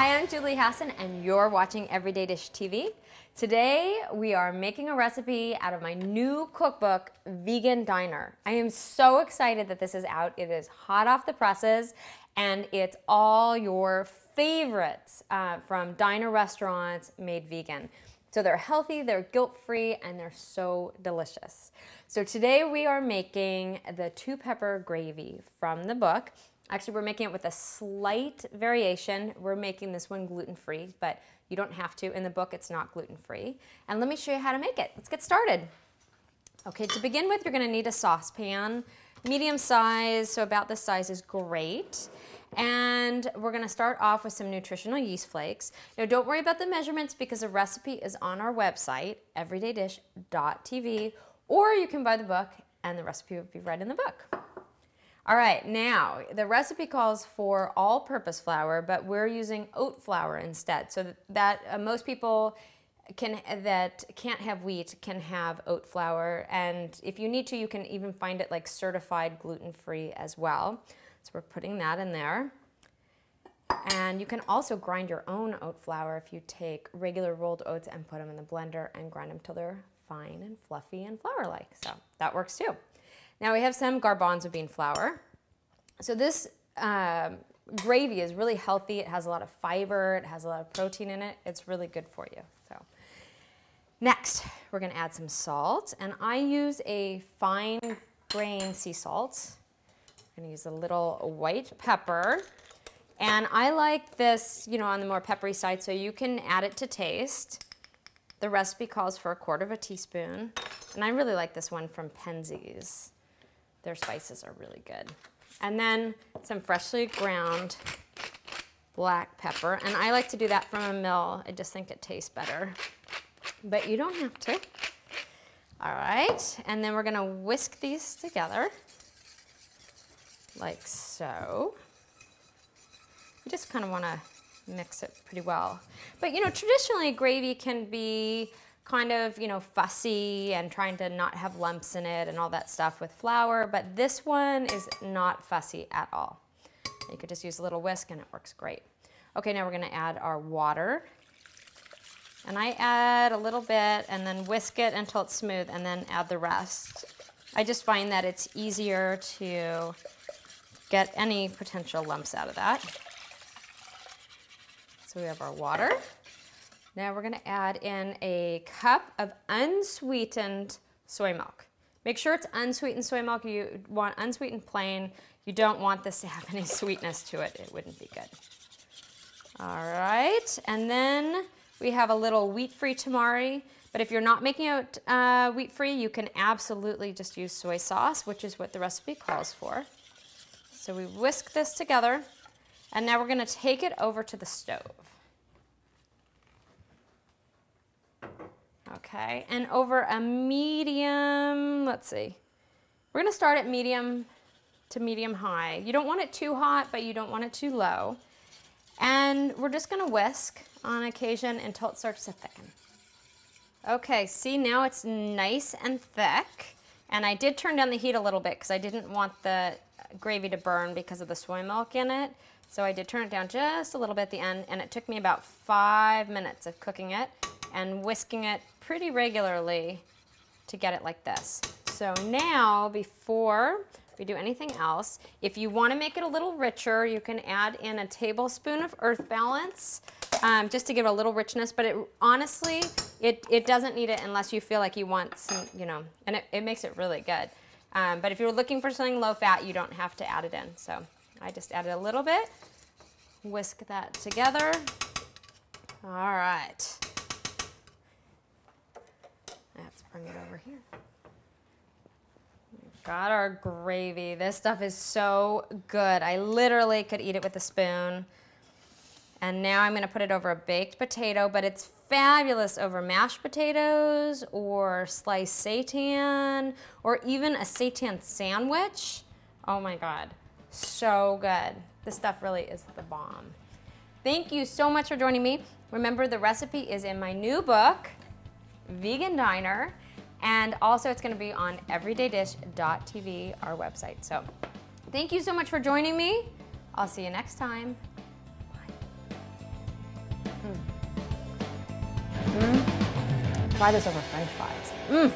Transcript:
Hi, I'm Julie Hassan, and you're watching Everyday Dish TV. Today, we are making a recipe out of my new cookbook, Vegan Diner. I am so excited that this is out. It is hot off the presses, and it's all your favorites from diner restaurants made vegan. So they're healthy, they're guilt-free, and they're so delicious. So today we are making the 2-pepper gravy from the book. Actually, we're making it with a slight variation. We're making this one gluten-free, but you don't have to. In the book, it's not gluten-free. And let me show you how to make it. Let's get started. Okay, to begin with, you're gonna need a saucepan, medium size, so about this size is great. And we're gonna start off with some nutritional yeast flakes. Now, don't worry about the measurements because the recipe is on our website, everydaydish.tv, or you can buy the book and the recipe will be right in the book. All right, now the recipe calls for all-purpose flour, but we're using oat flour instead. So that most people that can't have wheat can have oat flour, and if you need to, you can even find it like certified gluten-free as well. So we're putting that in there. And you can also grind your own oat flour if you take regular rolled oats and put them in the blender and grind them till they're fine and fluffy and flour-like. So that works too. Now we have some garbanzo bean flour. So this gravy is really healthy. It has a lot of fiber. It has a lot of protein in it. It's really good for you. So next, we're gonna add some salt. And I use a fine grain sea salt. I'm gonna use a little white pepper. And I like this, you know, on the more peppery side, so you can add it to taste. The recipe calls for 1/4 teaspoon. And I really like this one from Penzeys. Their spices are really good. And then some freshly ground black pepper. And I like to do that from a mill. I just think it tastes better. But you don't have to. All right, and then we're gonna whisk these together like so. You just kind of wanna mix it pretty well. But you know, traditionally gravy can be kind of, you know, fussy and trying to not have lumps in it and all that stuff with flour, but this one is not fussy at all. You could just use a little whisk and it works great. Okay, now we're gonna add our water. And I add a little bit and then whisk it until it's smooth and then add the rest. I just find that it's easier to get any potential lumps out of that. So we have our water. Now we're gonna add in a cup of unsweetened soy milk. Make sure it's unsweetened soy milk. You want unsweetened plain. You don't want this to have any sweetness to it. It wouldn't be good. All right, and then we have a little wheat-free tamari, but if you're not making it wheat-free, you can absolutely just use soy sauce, which is what the recipe calls for. So we whisk this together, and now we're gonna take it over to the stove. Okay, and over a medium, let's see. We're gonna start at medium to medium high. You don't want it too hot, but you don't want it too low. And we're just gonna whisk on occasion until it starts to thicken. Okay, see now it's nice and thick. And I did turn down the heat a little bit because I didn't want the gravy to burn because of the soy milk in it. So I did turn it down just a little bit at the end, and it took me about 5 minutes of cooking it and whisking it pretty regularly to get it like this. So now, before we do anything else, if you want to make it a little richer, you can add in a tablespoon of Earth Balance, just to give it a little richness, but honestly, it doesn't need it unless you feel like you want some, you know, and it makes it really good. But if you're looking for something low fat, you don't have to add it in. So I just added a little bit, whisk that together. All right. Let's bring it over here. We've got our gravy. This stuff is so good. I literally could eat it with a spoon. And now I'm gonna put it over a baked potato, but it's fabulous over mashed potatoes or sliced seitan or even a seitan sandwich. Oh my God, so good. This stuff really is the bomb. Thank you so much for joining me. Remember, the recipe is in my new book, Vegan Diner, and also it's gonna be on everydaydish.tv, our website. So thank you so much for joining me. I'll see you next time. Try this over French fries.